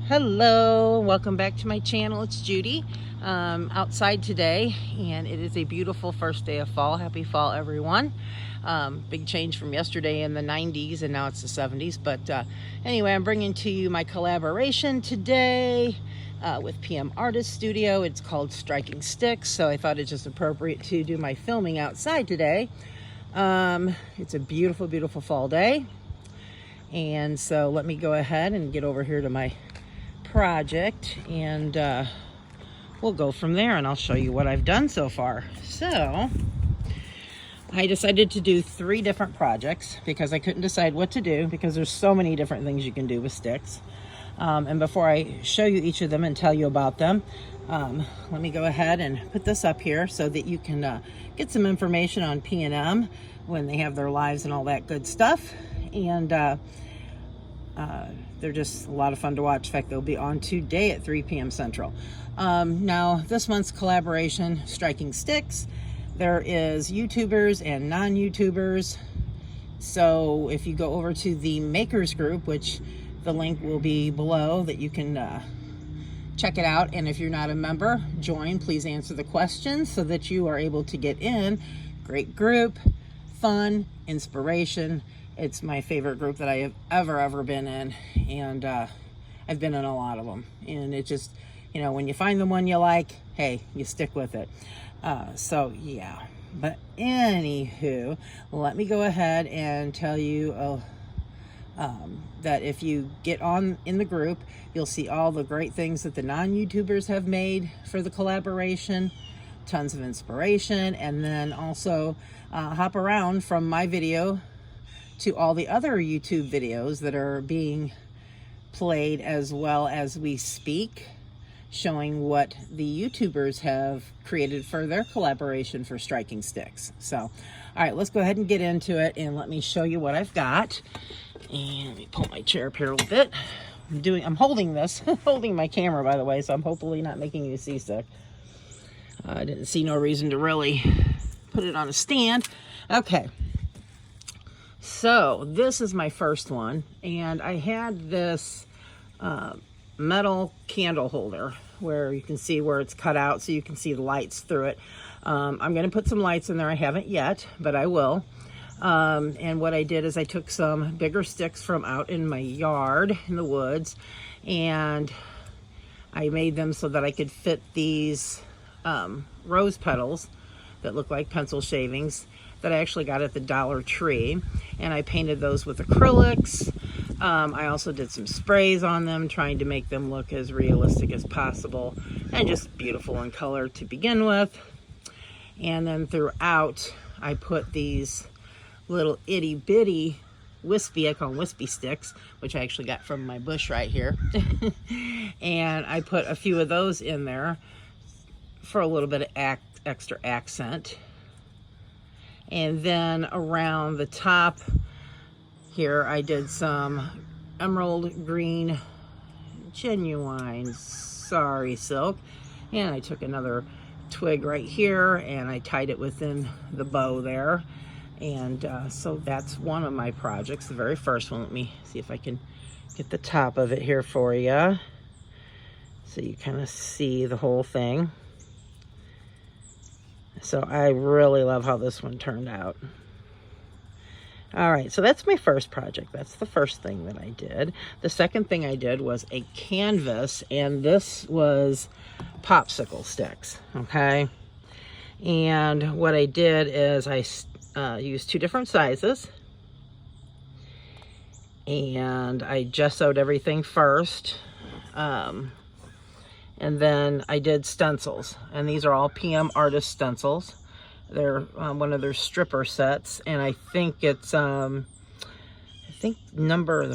Hello, welcome back to my channel. It's Judy. Outside today, and it is a beautiful first day of fall. Happy fall, everyone. Big change from yesterday in the 90s, and now it's the 70s. But anyway, I'm bringing to you my collaboration today with PM Artist Studio. It's called Striking Sticks, so I thought it's just appropriate to do my filming outside today. It's a beautiful, beautiful fall day. And so let me go ahead and get over here to my project, and we'll go from there, and I'll show you what I've done so far. So I decided to do 3 different projects because I couldn't decide what to do, because there's so many different things you can do with sticks. And before I show you each of them and tell you about them, let me go ahead and put this up here so that you can get some information on P&M when they have their lives and all that good stuff. And they're just a lot of fun to watch. In fact, they'll be on today at 3 p.m. Central. Now, this month's collaboration, Striking Sticks, there is YouTubers and non-YouTubers. So if you go over to the Makers group, which the link will be below, that you can check it out. And if you're not a member, join. Please answer the questions so that you are able to get in. Great group, fun, inspiration. It's my favorite group that I have ever been in, and I've been in a lot of them. And it just, you know, when you find the one you like, hey, you stick with it. So yeah, but anywho, let me go ahead and tell you that if you get on in the group, you'll see all the great things that the non-YouTubers have made for the collaboration, tons of inspiration, and then also hop around from my video to all the other YouTube videos that are being played as well as we speak, showing what the YouTubers have created for their collaboration for Striking Sticks. So, all right, let's go ahead and get into it, and let me show you what I've got. And let me pull my chair up here a little bit. I'm holding this, holding my camera, by the way, so I'm hopefully not making you seasick. I didn't see no reason to really put it on a stand. Okay. So this is my first one, and I had this metal candle holder where you can see where it's cut out so you can see the lights through it. I'm going to put some lights in there. I haven't yet, but I will. And what I did is I took some bigger sticks from out in my yard in the woods, and I made them so that I could fit these rose petals that look like pencil shavings that I actually got at the Dollar Tree, and I painted those with acrylics. I also did some sprays on them, trying to make them look as realistic as possible and just beautiful in color to begin with. And then throughout, I put these little itty bitty wispy, I call them wispy sticks, which I actually got from my bush right here. And I put a few of those in there for a little bit of extra accent. And then around the top here, I did some emerald green genuine sari silk, and I took another twig right here and I tied it within the bow there. And so that's one of my projects, the very first one. Let me see if I can get the top of it here for you so you kind of see the whole thing. So I really love how this one turned out. All right, so that's my first project. That's the first thing that I did. The second thing I did was a canvas, and this was popsicle sticks, okay? And what I did is I used 2 different sizes, and I gessoed everything first. And then I did stencils, and these are all PM Artist stencils. They're one of their stripper sets, and I think it's the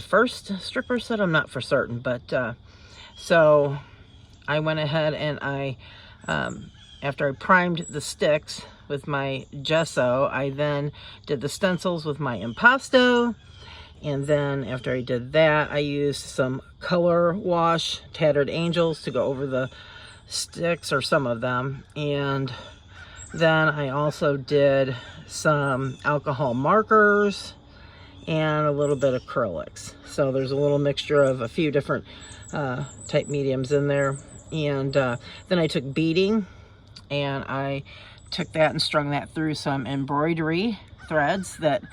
first stripper set. I'm not for certain, but so I went ahead and I after I primed the sticks with my gesso, I then did the stencils with my impasto. And then after I did that, I used some color wash Tattered Angels to go over the sticks, or some of them. And then I also did some alcohol markers and a little bit of acrylics. So there's a little mixture of a few different type mediums in there. And then I took beading, and I took that and strung that through some embroidery threads that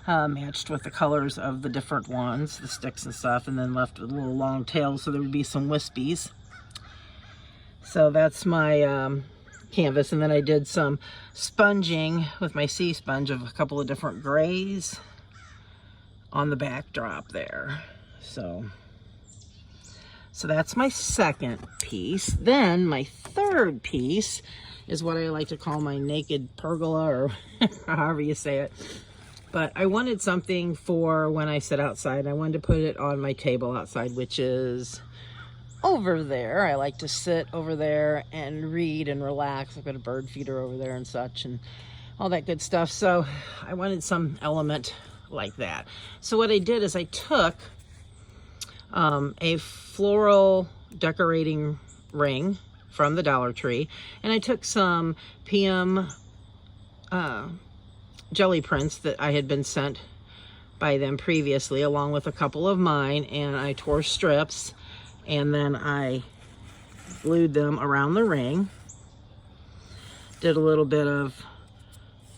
matched with the colors of the different ones, the sticks and stuff, and then left with a little long tails so there would be some wispies. So that's my canvas. And then I did some sponging with my sea sponge of a couple of different grays on the backdrop there. So that's my second piece. Then my third piece is what I like to call my naked pergola, or however you say it. But I wanted something for when I sit outside. I wanted to put it on my table outside, which is over there. I like to sit over there and read and relax. I've got a bird feeder over there and such and all that good stuff. So I wanted some element like that. So what I did is I took a floral decorating ring from the Dollar Tree, and I took some PM jelly prints that I had been sent by them previously, along with a couple of mine, and I tore strips, and then I glued them around the ring. Did a little bit of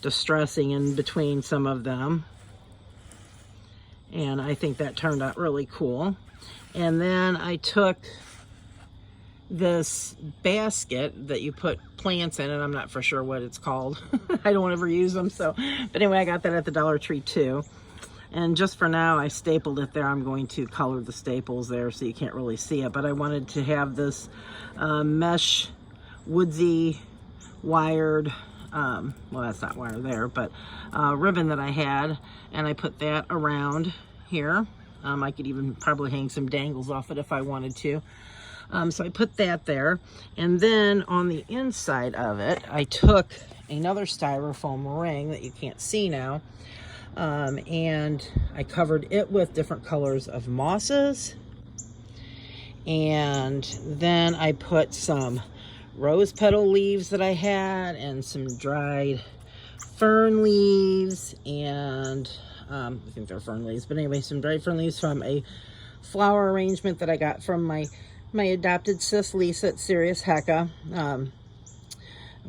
distressing in between some of them, and I think that turned out really cool. And then I took this basket that you put plants in, and I'm not for sure what it's called. I don't ever use them, so, but anyway, I got that at the Dollar Tree too. And just for now, I stapled it there. I'm going to color the staples there so you can't really see it, but I wanted to have this mesh woodsy wired, well, that's not wire there, but ribbon that I had, and I put that around here. I could even probably hang some dangles off it if I wanted to. So I put that there, and then on the inside of it, I took another styrofoam ring that you can't see now, and I covered it with different colors of mosses, and then I put some rose petal leaves that I had, and some dried fern leaves, and I think they're fern leaves, but anyway, some dried fern leaves from a flower arrangement that I got from my adopted sis Lisa at Sirius Heka.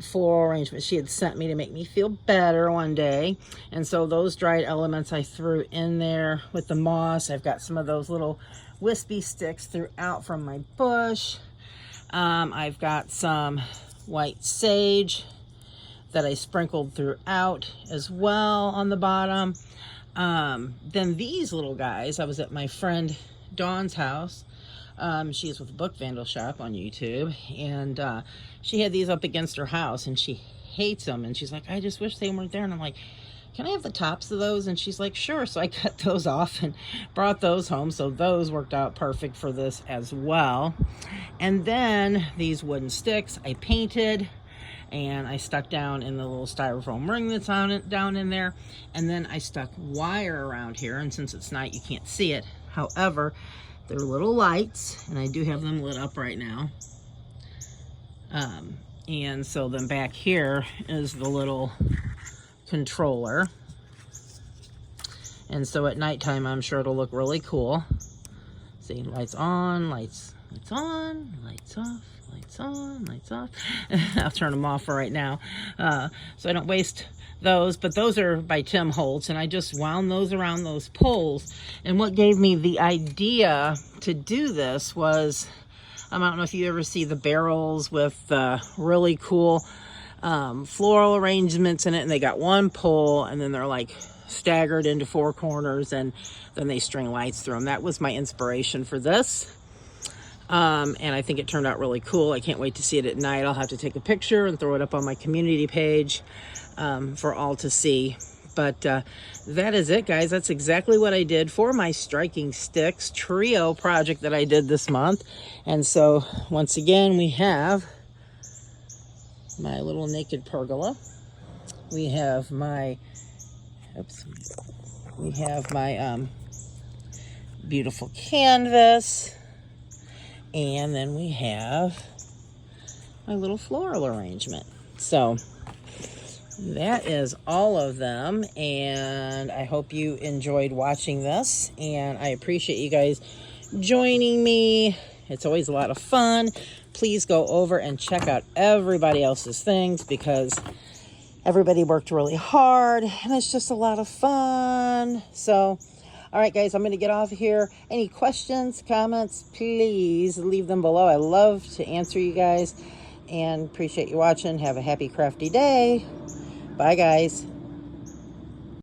Floral arrangement she had sent me to make me feel better one day. And so those dried elements I threw in there with the moss. I've got some of those little wispy sticks throughout from my bush. I've got some white sage that I sprinkled throughout as well on the bottom. Then these little guys, I was at my friend Dawn's house. She is with Book Vandal Shop on YouTube, and she had these up against her house, and she hates them, and she's like, I just wish they weren't there. And I'm like, can I have the tops of those? And she's like, sure. So I cut those off and brought those home, so those worked out perfect for this as well. And then these wooden sticks I painted, and I stuck down in the little styrofoam ring that's down in there, and then I stuck wire around here, and since it's night you can't see it. However, they're little lights, and I do have them lit up right now. And so then back here is the little controller. And so at nighttime, I'm sure it'll look really cool. See, lights on, lights on, lights off, lights on, lights off. I'll turn them off for right now, so I don't waste those. But those are by Tim Holtz, and I just wound those around those poles. And what gave me the idea to do this was, I don't know if you ever see the barrels with really cool floral arrangements in it, and they got one pole, and then they're like staggered into four corners, and then they string lights through them. That was my inspiration for this. And I think it turned out really cool. I can't wait to see it at night. I'll have to take a picture and throw it up on my community page for all to see. But that is it, guys. That's exactly what I did for my Striking Sticks trio project that I did this month. And so once again, we have my little naked pergola. We have my, beautiful canvas. And then we have my little floral arrangement. So that is all of them, and I hope you enjoyed watching this, and I appreciate you guys joining me. It's always a lot of fun. Please go over and check out everybody else's things, because everybody worked really hard and it's just a lot of fun. So, all right, guys, I'm going to get off of here. Any questions, comments, please leave them below. I love to answer you guys, and appreciate you watching. Have a happy crafty day. Bye, guys.